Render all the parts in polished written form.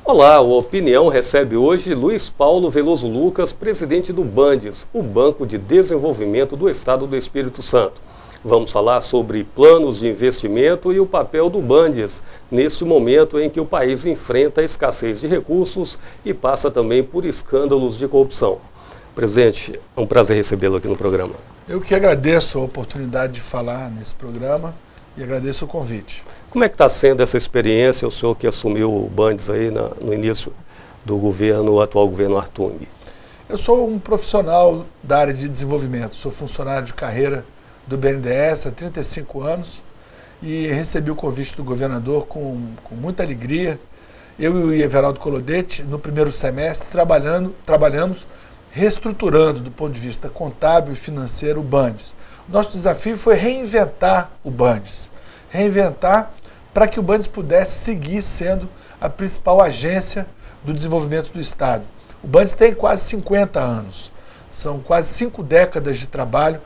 Olá, o Opinião recebe hoje Luiz Paulo Veloso Lucas, presidente do Bandes, o Banco de Desenvolvimento do Estado do Espírito Santo. Vamos falar sobre planos de investimento e o papel do Bandes neste momento em que o país enfrenta a escassez de recursos e passa também por escândalos de corrupção. Presidente, é um prazer recebê-lo aqui no programa. Eu que agradeço a oportunidade de falar nesse programa e agradeço o convite. Como é que está sendo essa experiência, o senhor que assumiu o Bandes aí no início do atual governo Artung? Eu sou um profissional da área de desenvolvimento, sou funcionário de carreira do BNDES há 35 anos e recebi o convite do governador com muita alegria. Eu e o Everaldo Colodete, no primeiro semestre, trabalhamos reestruturando do ponto de vista contábil e financeiro o Bandes. Nosso desafio foi reinventar o Bandes, reinventar para que o Bandes pudesse seguir sendo a principal agência do desenvolvimento do Estado. O Bandes tem quase 50 anos, são quase 5 décadas de trabalho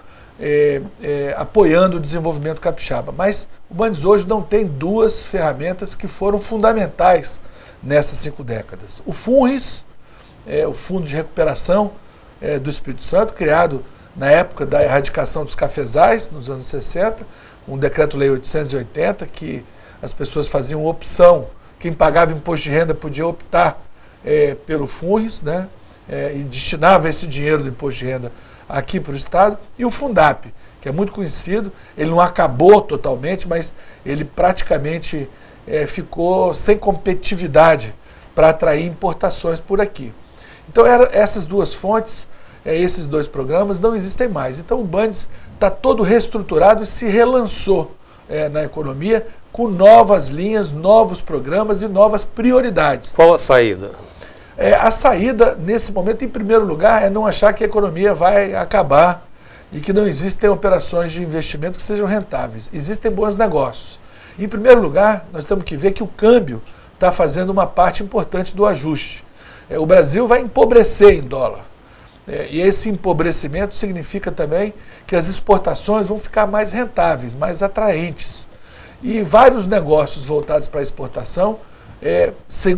apoiando o desenvolvimento capixaba. Mas o Bandes hoje não tem duas ferramentas que foram fundamentais nessas 5 décadas. O FUNRIS, o Fundo de Recuperação do Espírito Santo, criado na época da erradicação dos cafezais, nos anos 60, um decreto-lei 880, que as pessoas faziam opção, quem pagava imposto de renda podia optar pelo FUNRIS, né, e destinava esse dinheiro do imposto de renda aqui para o Estado, e o Fundap, que é muito conhecido, ele não acabou totalmente, mas ele praticamente ficou sem competitividade para atrair importações por aqui. Então essas duas fontes, esses dois programas não existem mais. Então o Bandes está todo reestruturado e se relançou na economia com novas linhas, novos programas e novas prioridades. Qual a saída? A saída, nesse momento, em primeiro lugar, é não achar que a economia vai acabar e que não existem operações de investimento que sejam rentáveis. Existem bons negócios. Em primeiro lugar, nós temos que ver que o câmbio está fazendo uma parte importante do ajuste. O Brasil vai empobrecer em dólar. E esse empobrecimento significa também que as exportações vão ficar mais rentáveis, mais atraentes. E vários negócios voltados para a exportação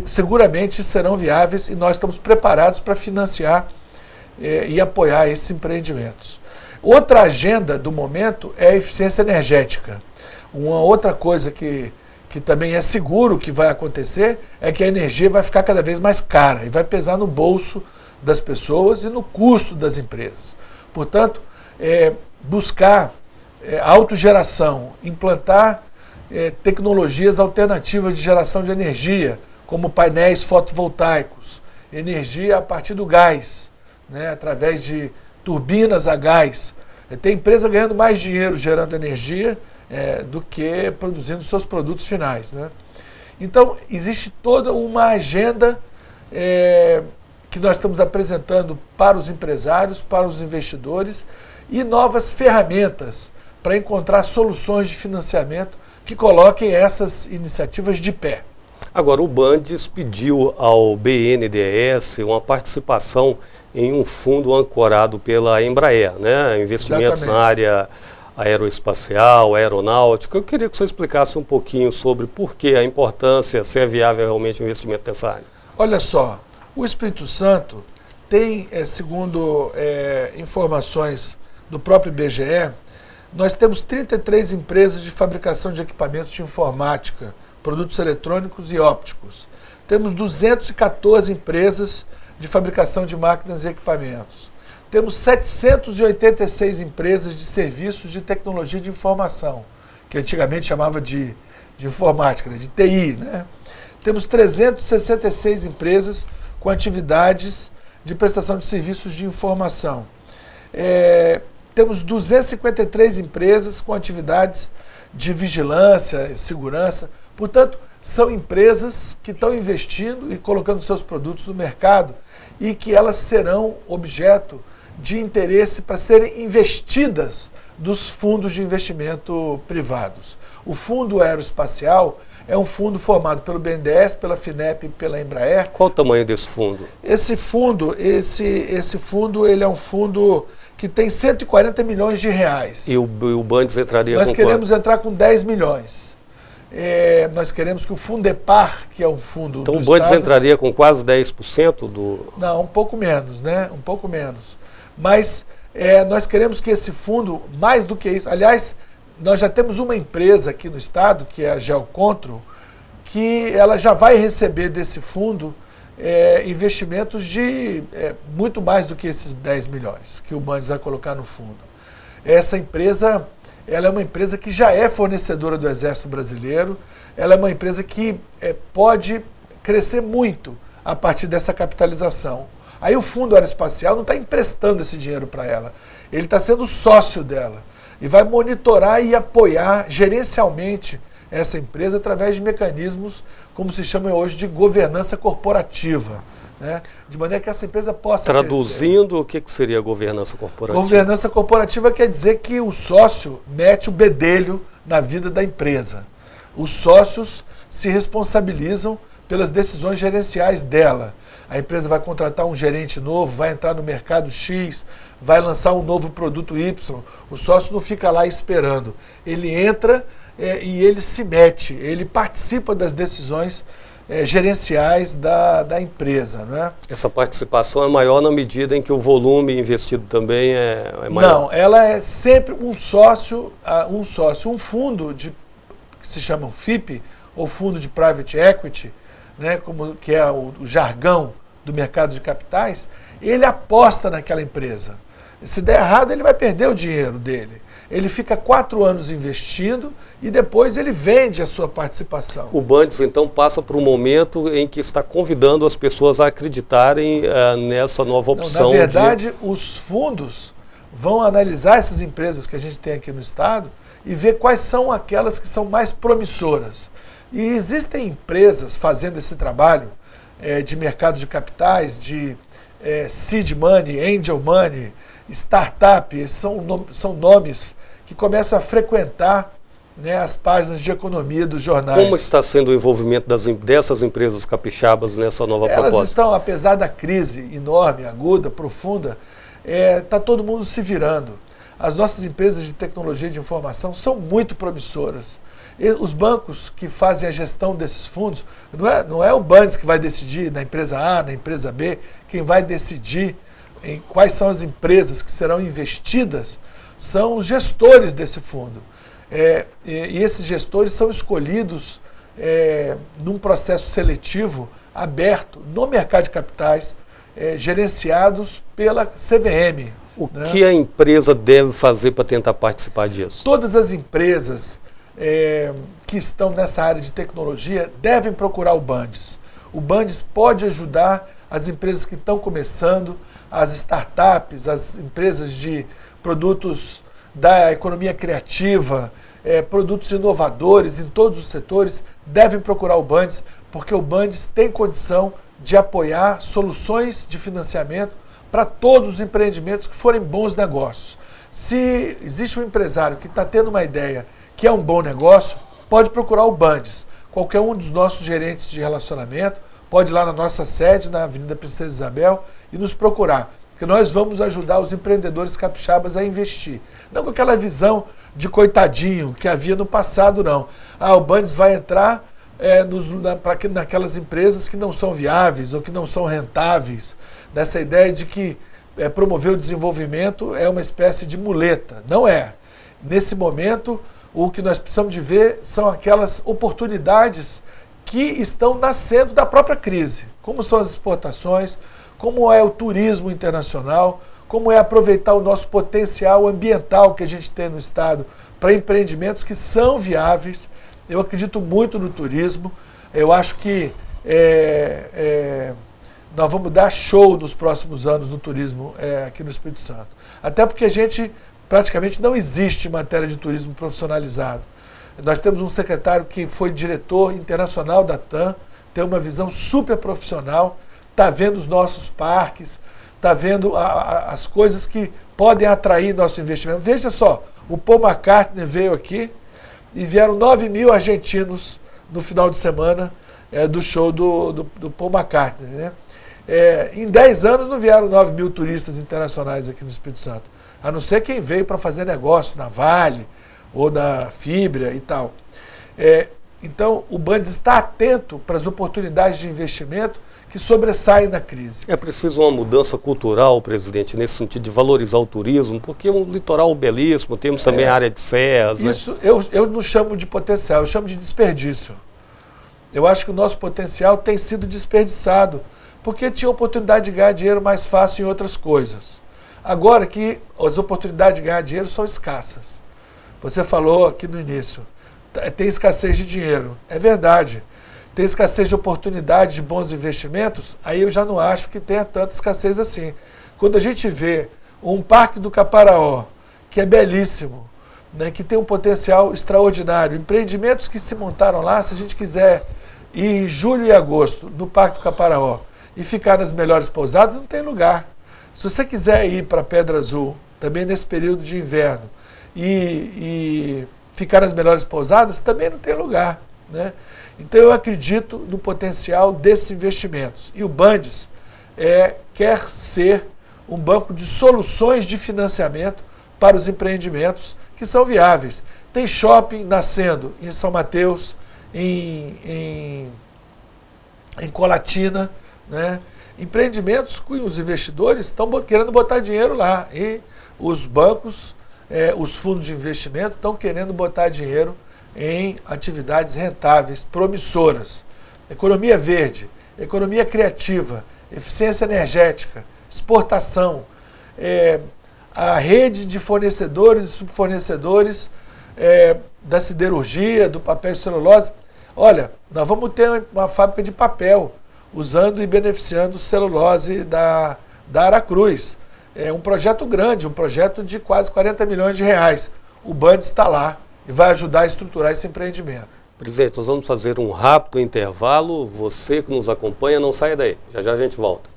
seguramente serão viáveis e nós estamos preparados para financiar e apoiar esses empreendimentos. Outra agenda do momento é a eficiência energética. Uma outra coisa que também é seguro que vai acontecer é que a energia vai ficar cada vez mais cara e vai pesar no bolso das pessoas e no custo das empresas. Portanto, buscar autogeração, implantar tecnologias alternativas de geração de energia, como painéis fotovoltaicos, energia a partir do gás, né, através de turbinas a gás. Tem empresa ganhando mais dinheiro gerando energia do que produzindo seus produtos finais, né? Então, existe toda uma agenda que nós estamos apresentando para os empresários, para os investidores e novas ferramentas para encontrar soluções de financiamento que coloquem essas iniciativas de pé. Agora, o Bandes pediu ao BNDES uma participação em um fundo ancorado pela Embraer, né? Investimentos Exatamente. Na área aeroespacial, aeronáutica. Eu queria que você explicasse um pouquinho sobre por que a importância, se é viável realmente o investimento nessa área. Olha só, o Espírito Santo tem, segundo informações do próprio IBGE, nós temos 33 empresas de fabricação de equipamentos de informática, produtos eletrônicos e ópticos. Temos 214 empresas de fabricação de máquinas e equipamentos. Temos 786 empresas de serviços de tecnologia de informação, que antigamente chamava de informática, né, de TI, né? Temos 366 empresas com atividades de prestação de serviços de informação. Temos 253 empresas com atividades de vigilância e segurança. Portanto, são empresas que estão investindo e colocando seus produtos no mercado e que elas serão objeto de interesse para serem investidas dos fundos de investimento privados. O Fundo Aeroespacial é um fundo formado pelo BNDES, pela FINEP e pela Embraer. Qual o tamanho desse fundo? Esse fundo ele é um fundo que tem 140 milhões de reais. E o Bandes entraria Nós com queremos entrar com 10 milhões. nós queremos que o Fundepar, que é um fundo então do o Bandes Estado, entraria com quase 10% do... Não, um pouco menos, né? Um pouco menos. Mas nós queremos que esse fundo, mais do que isso, aliás, nós já temos uma empresa aqui no Estado, que é a Geocontro, que ela já vai receber desse fundo investimentos de muito mais do que esses 10 milhões que o Bandes vai colocar no fundo. Essa empresa, ela é uma empresa que já é fornecedora do Exército Brasileiro, ela é uma empresa que pode crescer muito a partir dessa capitalização. Aí o Fundo Aeroespacial não está emprestando esse dinheiro para ela, ele está sendo sócio dela e vai monitorar e apoiar gerencialmente essa empresa através de mecanismos, como se chama hoje, de governança corporativa, né? De maneira que essa empresa possa Traduzindo, crescer. O que seria governança corporativa? Governança corporativa quer dizer que o sócio mete o bedelho na vida da empresa. Os sócios se responsabilizam pelas decisões gerenciais dela. A empresa vai contratar um gerente novo, vai entrar no mercado X, vai lançar um novo produto Y. O sócio não fica lá esperando. Ele entra e ele se mete, ele participa das decisões gerenciais da empresa, né? Essa participação é maior na medida em que o volume investido também é maior? Não, ela é sempre um sócio, um fundo que se chama FIP, ou Fundo de Private Equity, né, que é o jargão do mercado de capitais, ele aposta naquela empresa. Se der errado, ele vai perder o dinheiro dele. Ele fica 4 anos investindo e depois ele vende a sua participação. O Bandes, então, passa por um momento em que está convidando as pessoas a acreditarem nessa nova opção. Não, na verdade, os fundos vão analisar essas empresas que a gente tem aqui no Estado e ver quais são aquelas que são mais promissoras. E existem empresas fazendo esse trabalho de mercado de capitais, de seed money, angel money, startup. Esses são nomes que começam a frequentar, né, as páginas de economia dos jornais. Como está sendo o envolvimento dessas empresas capixabas nessa nova proposta? Elas estão, apesar da crise enorme, aguda, profunda, está todo mundo se virando. As nossas empresas de tecnologia de informação são muito promissoras. Os bancos que fazem a gestão desses fundos, não é o Bandes que vai decidir na empresa A, na empresa B, quem vai decidir em quais são as empresas que serão investidas são os gestores desse fundo. E esses gestores são escolhidos num processo seletivo aberto no mercado de capitais, gerenciados pela CVM. O que a empresa deve fazer para tentar participar disso? Todas as empresas que estão nessa área de tecnologia devem procurar o Bandes. O Bandes pode ajudar as empresas que estão começando, as startups, as empresas de produtos da economia criativa, produtos inovadores em todos os setores, devem procurar o Bandes, porque o Bandes tem condição de apoiar soluções de financiamento para todos os empreendimentos que forem bons negócios. Se existe um empresário que está tendo uma ideia que é um bom negócio, pode procurar o Bandes. Qualquer um dos nossos gerentes de relacionamento pode ir lá na nossa sede, na Avenida Princesa Isabel, e nos procurar, porque nós vamos ajudar os empreendedores capixabas a investir. Não com aquela visão de coitadinho que havia no passado, não. O Bandes vai entrar naquelas empresas que não são viáveis ou que não são rentáveis, nessa ideia de que promover o desenvolvimento é uma espécie de muleta. Não é. Nesse momento, o que nós precisamos de ver são aquelas oportunidades que estão nascendo da própria crise, como são as exportações, como é o turismo internacional, como é aproveitar o nosso potencial ambiental que a gente tem no Estado para empreendimentos que são viáveis. Eu acredito muito no turismo, eu acho que nós vamos dar show nos próximos anos no turismo aqui no Espírito Santo. Até porque a gente praticamente não existe matéria de turismo profissionalizado. Nós temos um secretário que foi diretor internacional da TAM, tem uma visão super profissional, está vendo os nossos parques, está vendo as coisas que podem atrair nosso investimento. Veja só, o Paul McCartney veio aqui e vieram 9 mil argentinos no final de semana do show do Paul McCartney, né? Em 10 anos não vieram 9 mil turistas internacionais aqui no Espírito Santo, a não ser quem veio para fazer negócio na Vale ou na Fibra e tal. Então, o Bandes está atento para as oportunidades de investimento que sobressaem na crise. É preciso uma mudança cultural, presidente, nesse sentido de valorizar o turismo, porque é um litoral belíssimo, temos também a área de serras. Isso, né? eu não chamo de potencial, eu chamo de desperdício. Eu acho que o nosso potencial tem sido desperdiçado, porque tinha oportunidade de ganhar dinheiro mais fácil em outras coisas. Agora que as oportunidades de ganhar dinheiro são escassas. Você falou aqui no início, tem escassez de dinheiro. É verdade. Tem escassez de oportunidade de bons investimentos, aí eu já não acho que tenha tanta escassez assim. Quando a gente vê um Parque do Caparaó, que é belíssimo, né, que tem um potencial extraordinário, empreendimentos que se montaram lá, se a gente quiser ir em julho e agosto no Parque do Caparaó e ficar nas melhores pousadas, não tem lugar. Se você quiser ir para Pedra Azul, também nesse período de inverno, e ficar nas melhores pousadas, também não tem lugar, né? Então eu acredito no potencial desses investimentos. E o Bandes quer ser um banco de soluções de financiamento para os empreendimentos que são viáveis. Tem shopping nascendo em São Mateus, em Colatina, né? Empreendimentos que os investidores estão querendo botar dinheiro lá. E os bancos, os fundos de investimento estão querendo botar dinheiro em atividades rentáveis, promissoras. Economia verde, economia criativa, eficiência energética, exportação, a rede de fornecedores e subfornecedores da siderurgia, do papel e celulose. Olha, nós vamos ter uma fábrica de papel usando e beneficiando celulose da Aracruz. É um projeto grande, um projeto de quase 40 milhões de reais. O Bandes está lá e vai ajudar a estruturar esse empreendimento. Presidente, nós vamos fazer um rápido intervalo. Você que nos acompanha, não saia daí. Já já a gente volta.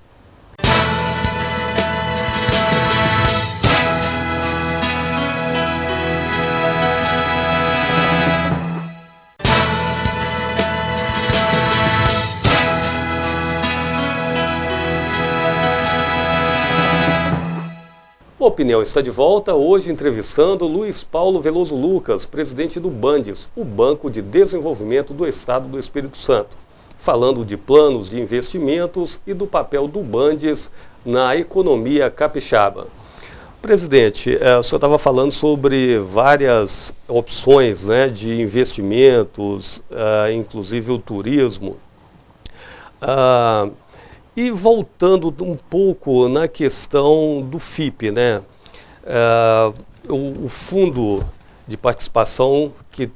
A Opinião está de volta, hoje entrevistando Luiz Paulo Veloso Lucas, presidente do Bandes, o Banco de Desenvolvimento do Estado do Espírito Santo, falando de planos de investimentos e do papel do Bandes na economia capixaba. Presidente, o senhor estava falando sobre várias opções, né, de investimentos, inclusive o turismo. E voltando um pouco na questão do FIP, né? O Fundo de Participação que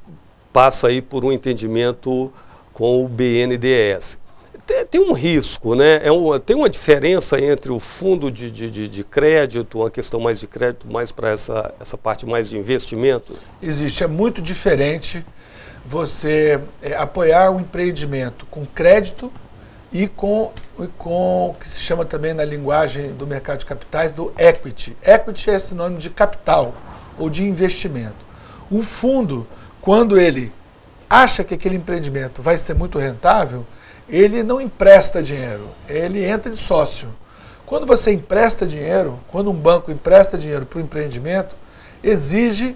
passa aí por um entendimento com o BNDES. Tem um risco, né? Tem uma diferença entre o fundo de crédito, uma questão mais de crédito, mais para essa parte mais de investimento? Existe, é muito diferente você apoiar um empreendimento com crédito e com o que se chama também na linguagem do mercado de capitais do equity. Equity é sinônimo de capital ou de investimento. O fundo, quando ele acha que aquele empreendimento vai ser muito rentável, ele não empresta dinheiro, ele entra de sócio. Quando você empresta dinheiro, quando um banco empresta dinheiro para o empreendimento, exige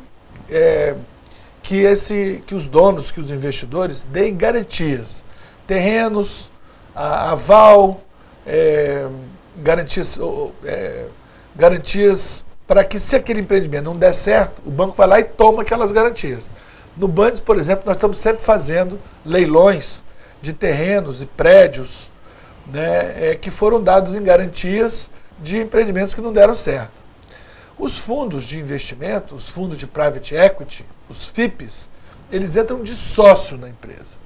que os donos, que os investidores deem garantias, terrenos, aval, garantias para que, se aquele empreendimento não der certo, o banco vai lá e toma aquelas garantias. No Bandes, por exemplo, nós estamos sempre fazendo leilões de terrenos e prédios, né, que foram dados em garantias de empreendimentos que não deram certo. Os fundos de investimento, os fundos de private equity, os FIPs, eles entram de sócio na empresa.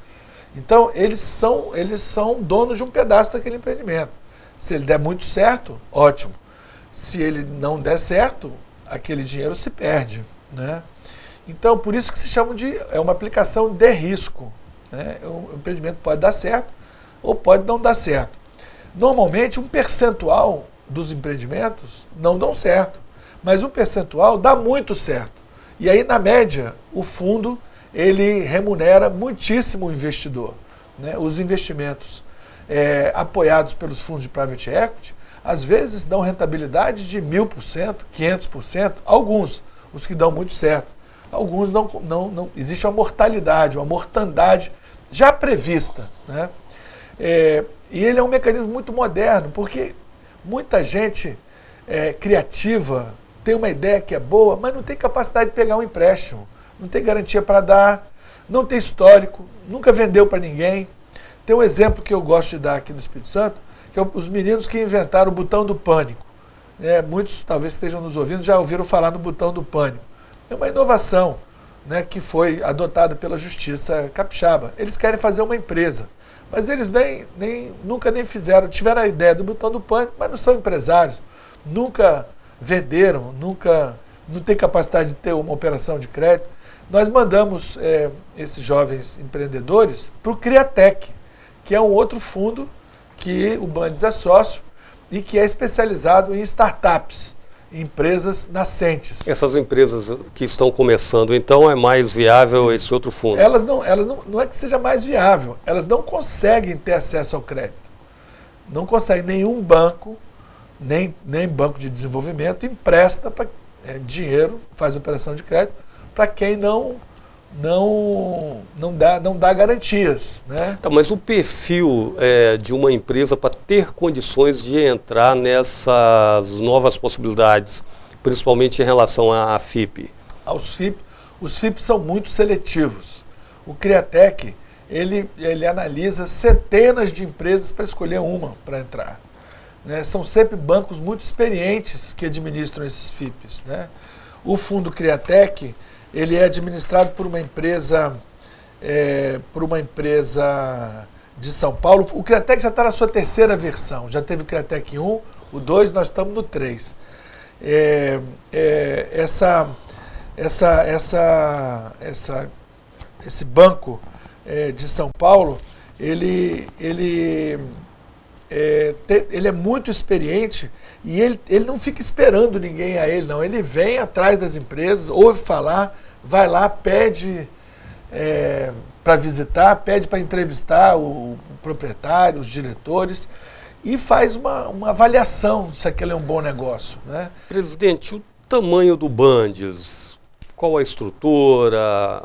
Então, eles são donos de um pedaço daquele empreendimento. Se ele der muito certo, ótimo. Se ele não der certo, aquele dinheiro se perde, né? Então, por isso que se chama uma aplicação de risco, né? O empreendimento pode dar certo ou pode não dar certo. Normalmente, um percentual dos empreendimentos não dão certo, mas um percentual dá muito certo. E aí, na média, o fundo ele remunera muitíssimo o investidor, né? Os investimentos apoiados pelos fundos de private equity, às vezes dão rentabilidade de 1000%, 500%, alguns, os que dão muito certo. alguns não existe uma mortalidade, uma mortandade já prevista, né? E ele é um mecanismo muito moderno, porque muita gente criativa tem uma ideia que é boa, mas não tem capacidade de pegar um empréstimo, não tem garantia para dar, não tem histórico, nunca vendeu para ninguém. Tem um exemplo que eu gosto de dar aqui no Espírito Santo, que é os meninos que inventaram o botão do pânico. Muitos, talvez estejam nos ouvindo, já ouviram falar no botão do pânico. É uma inovação, né, que foi adotada pela Justiça Capixaba. Eles querem fazer uma empresa, mas eles nunca fizeram, tiveram a ideia do botão do pânico, mas não são empresários, nunca venderam, não tem capacidade de ter uma operação de crédito. Nós mandamos esses jovens empreendedores para o Criatec, que é um outro fundo que o Bandes é sócio e que é especializado em startups, empresas nascentes. Essas empresas que estão começando, então, é mais viável esse outro fundo? Elas não é que seja mais viável, elas não conseguem ter acesso ao crédito. Não conseguem, nenhum banco, nem banco de desenvolvimento empresta dinheiro, faz operação de crédito, para quem não dá garantias, né? Tá, mas o perfil de uma empresa para ter condições de entrar nessas novas possibilidades, principalmente em relação à FIP? Os FIP são muito seletivos. O Criatec, ele analisa centenas de empresas para escolher uma para entrar, né? São sempre bancos muito experientes que administram esses FIPs, né? O fundo Criatec, ele é administrado por uma empresa de São Paulo. O Criatec já está na sua terceira versão. Já teve o Criatec 1, o 2, nós estamos no 3. Esse banco de São Paulo, ele é muito experiente e ele não fica esperando ninguém a ele, não. Ele vem atrás das empresas, ouve falar, vai lá, pede para visitar, pede para entrevistar o proprietário, os diretores e faz uma avaliação se aquele é um bom negócio, né? Presidente, o tamanho do Bandes, qual a estrutura?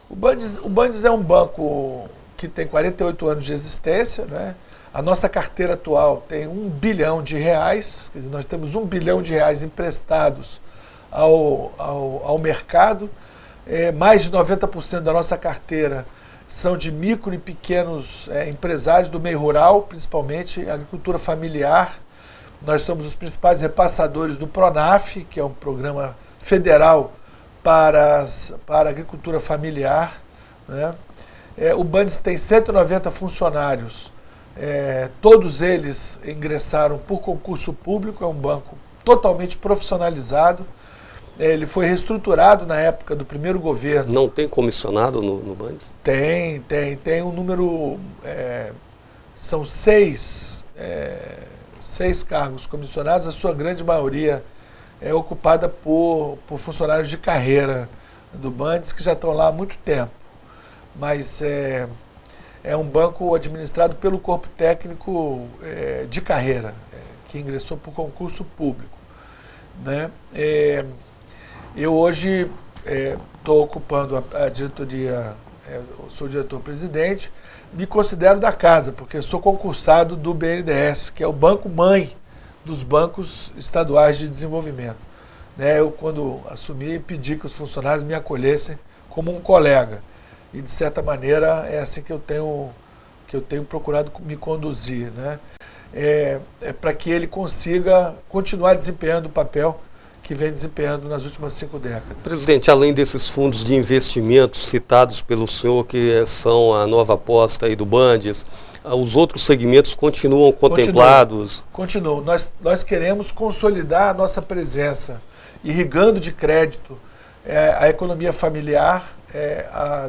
O Bandes é um banco que tem 48 anos de existência, né? A nossa carteira atual tem R$1 bilhão, quer dizer, nós temos R$1 bilhão emprestados ao mercado. Mais de 90% da nossa carteira são de micro e pequenos empresários do meio rural, principalmente agricultura familiar. Nós somos os principais repassadores do PRONAF, que é um programa federal para a agricultura familiar, né? O Bandes tem 190 funcionários. Todos eles ingressaram por concurso público, é um banco totalmente profissionalizado. Ele foi reestruturado na época do primeiro governo. Não tem comissionado no Bandes? Tem um número, são seis cargos comissionados, a sua grande maioria é ocupada por funcionários de carreira do Bandes, que já estão lá há muito tempo. Mas é um banco administrado pelo corpo técnico de carreira, que ingressou por concurso público, né? Eu hoje estou ocupando a diretoria, sou diretor-presidente, me considero da casa, porque sou concursado do BNDES, que é o banco-mãe dos bancos estaduais de desenvolvimento, né? Eu, quando assumi, pedi que os funcionários me acolhessem como um colega. E, de certa maneira, é assim que eu tenho procurado me conduzir, né? Para que ele consiga continuar desempenhando o papel que vem desempenhando nas últimas 5 décadas. Presidente, além desses fundos de investimento citados pelo senhor, que são a nova aposta aí do Bandes, os outros segmentos continuam contemplados? Continuam. Nós queremos consolidar a nossa presença, irrigando de crédito a economia familiar, a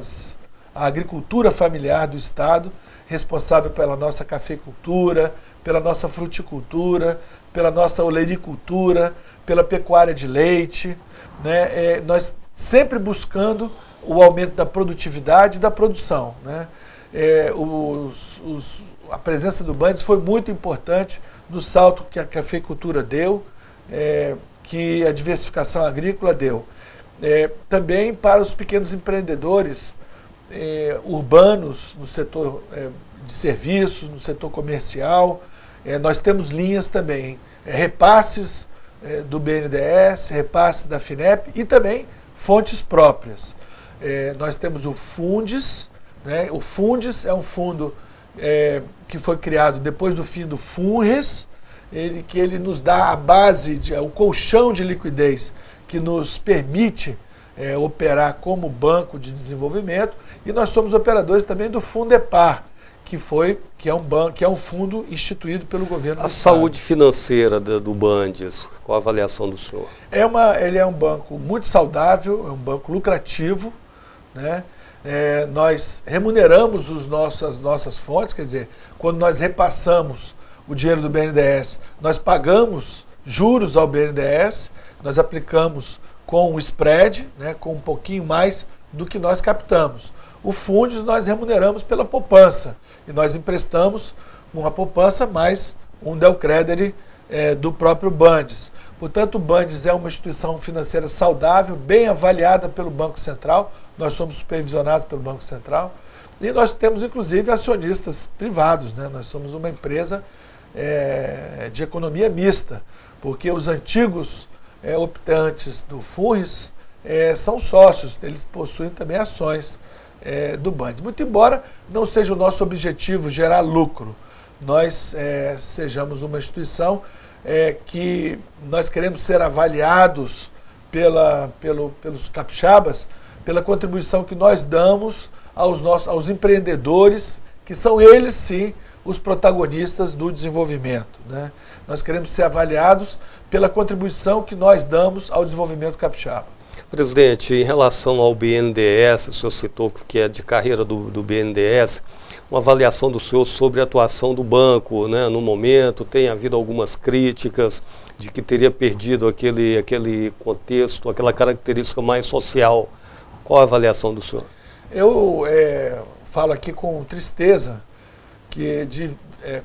agricultura familiar do Estado, responsável pela nossa cafeicultura, pela nossa fruticultura, pela nossa olericultura, pela pecuária de leite, né? Nós sempre buscando o aumento da produtividade e da produção, né? A presença do Bandes foi muito importante no salto que a cafeicultura deu, que a diversificação agrícola deu. Também para os pequenos empreendedores urbanos, no setor de serviços, no setor comercial. Nós temos linhas também, repasses do BNDES, repasses da FINEP e também fontes próprias. Nós temos o Fundes, né? O Fundes é um fundo que foi criado depois do fim do FUNRES, que ele nos dá a base, o colchão de liquidez que nos permite operar como banco de desenvolvimento, e nós somos operadores também do Fundepar, que é um fundo instituído pelo governo do Estado. A saúde financeira do Bandes, qual a avaliação do senhor? Ele é um banco muito saudável, é um banco lucrativo, né? Nós remuneramos as nossas fontes, quer dizer, quando nós repassamos o dinheiro do BNDES, nós pagamos juros ao BNDES, nós aplicamos com o spread, né, com um pouquinho mais do que nós captamos. O Fundes nós remuneramos pela poupança, e nós emprestamos uma poupança mais um Delcredere do próprio Bandes. Portanto, o Bandes é uma instituição financeira saudável, bem avaliada pelo Banco Central, nós somos supervisionados pelo Banco Central, e nós temos inclusive acionistas privados, né? Nós somos uma empresa de economia mista, porque os antigos optantes do FUNRES são sócios, eles possuem também ações do Bandes. Muito embora não seja o nosso objetivo gerar lucro, nós sejamos uma instituição que nós queremos ser avaliados pelos capixabas, pela contribuição que nós damos aos empreendedores, que são eles sim os protagonistas do desenvolvimento, né? Nós queremos ser avaliados pela contribuição que nós damos ao desenvolvimento capixaba. Presidente, em relação ao BNDES, o senhor citou que é de carreira do BNDES, uma avaliação do senhor sobre a atuação do banco, né? No momento, tem havido algumas críticas de que teria perdido aquele contexto, aquela característica mais social. Qual a avaliação do senhor? Eu falo aqui com tristeza que,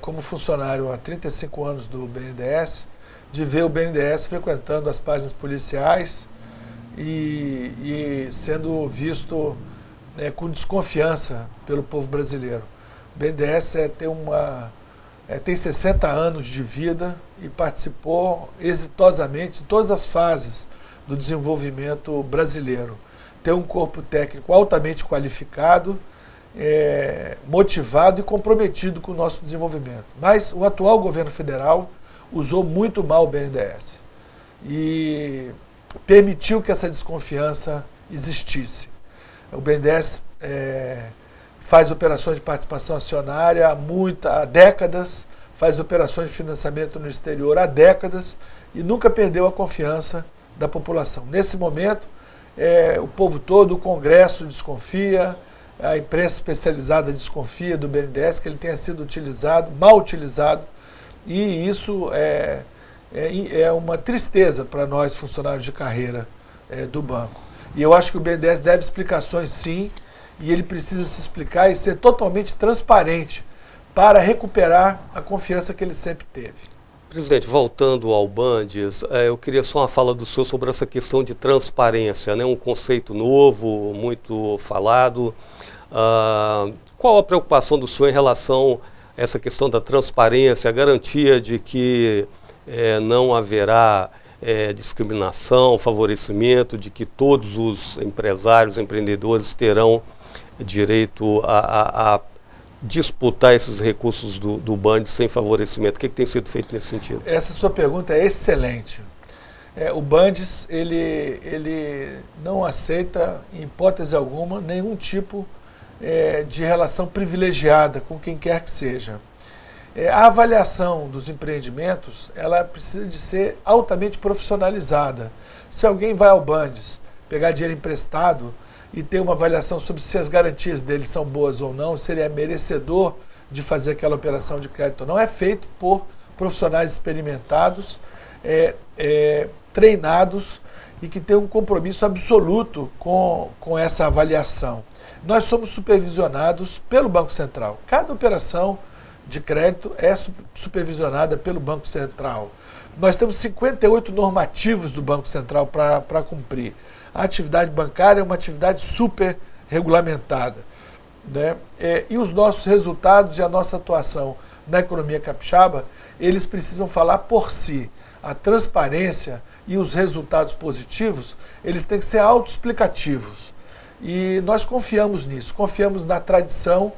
como funcionário há 35 anos do BNDES, de ver o BNDES frequentando as páginas policiais e sendo visto com desconfiança pelo povo brasileiro. O BNDES tem 60 anos de vida e participou exitosamente de todas as fases do desenvolvimento brasileiro. Tem um corpo técnico altamente qualificado, motivado e comprometido com o nosso desenvolvimento. Mas o atual governo federal usou muito mal o BNDES e permitiu que essa desconfiança existisse. O BNDES faz operações de participação acionária há décadas, faz operações de financiamento no exterior há décadas e nunca perdeu a confiança da população. Nesse momento, o povo todo, o Congresso desconfia, a imprensa especializada desconfia do BNDES, que ele tenha sido mal utilizado, e isso é uma tristeza para nós, funcionários de carreira do banco. E eu acho que o BNDES deve explicações sim, e ele precisa se explicar e ser totalmente transparente para recuperar a confiança que ele sempre teve. Presidente, voltando ao Bandes, eu queria só uma fala do senhor sobre essa questão de transparência, né? Um conceito novo, muito falado. Qual a preocupação do senhor em relação a essa questão da transparência, a garantia de que não haverá discriminação, favorecimento, de que todos os empresários, empreendedores terão direito a disputar esses recursos do Bandes sem favorecimento? O que tem sido feito nesse sentido? Essa sua pergunta é excelente. O Bandes, ele não aceita, em hipótese alguma, nenhum tipo de relação privilegiada com quem quer que seja. A avaliação dos empreendimentos, ela precisa de ser altamente profissionalizada. Se alguém vai ao Bandes pegar dinheiro emprestado e ter uma avaliação sobre se as garantias dele são boas ou não, se ele é merecedor de fazer aquela operação de crédito ou não, é feito por profissionais experimentados, treinados e que têm um compromisso absoluto com essa avaliação. Nós somos supervisionados pelo Banco Central. Cada operação de crédito é supervisionada pelo Banco Central. Nós temos 58 normativos do Banco Central para cumprir. a atividade bancária é uma atividade super regulamentada, né? E os nossos resultados e a nossa atuação na economia capixaba, eles precisam falar por si. A transparência e os resultados positivos, eles têm que ser autoexplicativos. E nós confiamos nisso, confiamos na tradição,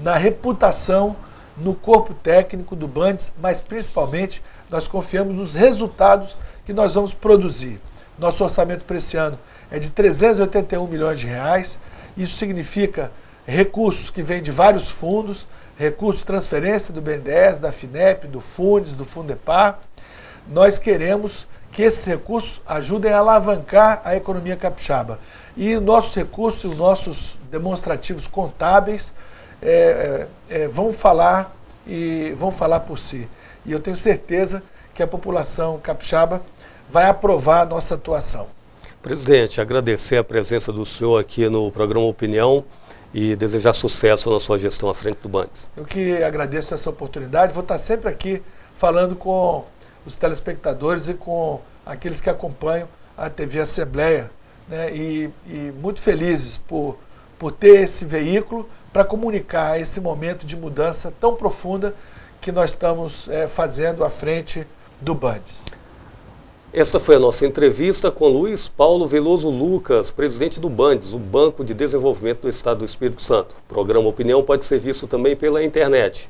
na reputação, no corpo técnico do Bandes, mas principalmente nós confiamos nos resultados que nós vamos produzir. Nosso orçamento para esse ano é de 381 milhões de reais, isso significa recursos que vêm de vários fundos, recursos de transferência do BNDES, da FINEP, do Fundes, do Fundepar. Nós queremos que esses recursos ajudem a alavancar a economia capixaba. E nossos recursos, os nossos demonstrativos contábeis vão falar por si. E eu tenho certeza que a população capixaba vai aprovar a nossa atuação. Presidente, agradecer a presença do senhor aqui no programa Opinião e desejar sucesso na sua gestão à frente do Bandes. Eu que agradeço essa oportunidade, vou estar sempre aqui falando com os telespectadores e com aqueles que acompanham a TV Assembleia, né? E muito felizes por ter esse veículo para comunicar esse momento de mudança tão profunda que nós estamos fazendo à frente do Bandes. Esta foi a nossa entrevista com Luiz Paulo Veloso Lucas, presidente do Bandes, o Banco de Desenvolvimento do Estado do Espírito Santo. O programa Opinião pode ser visto também pela internet,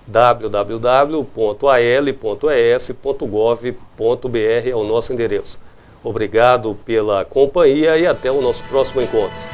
www.al.es.gov.br é o nosso endereço. Obrigado pela companhia e até o nosso próximo encontro.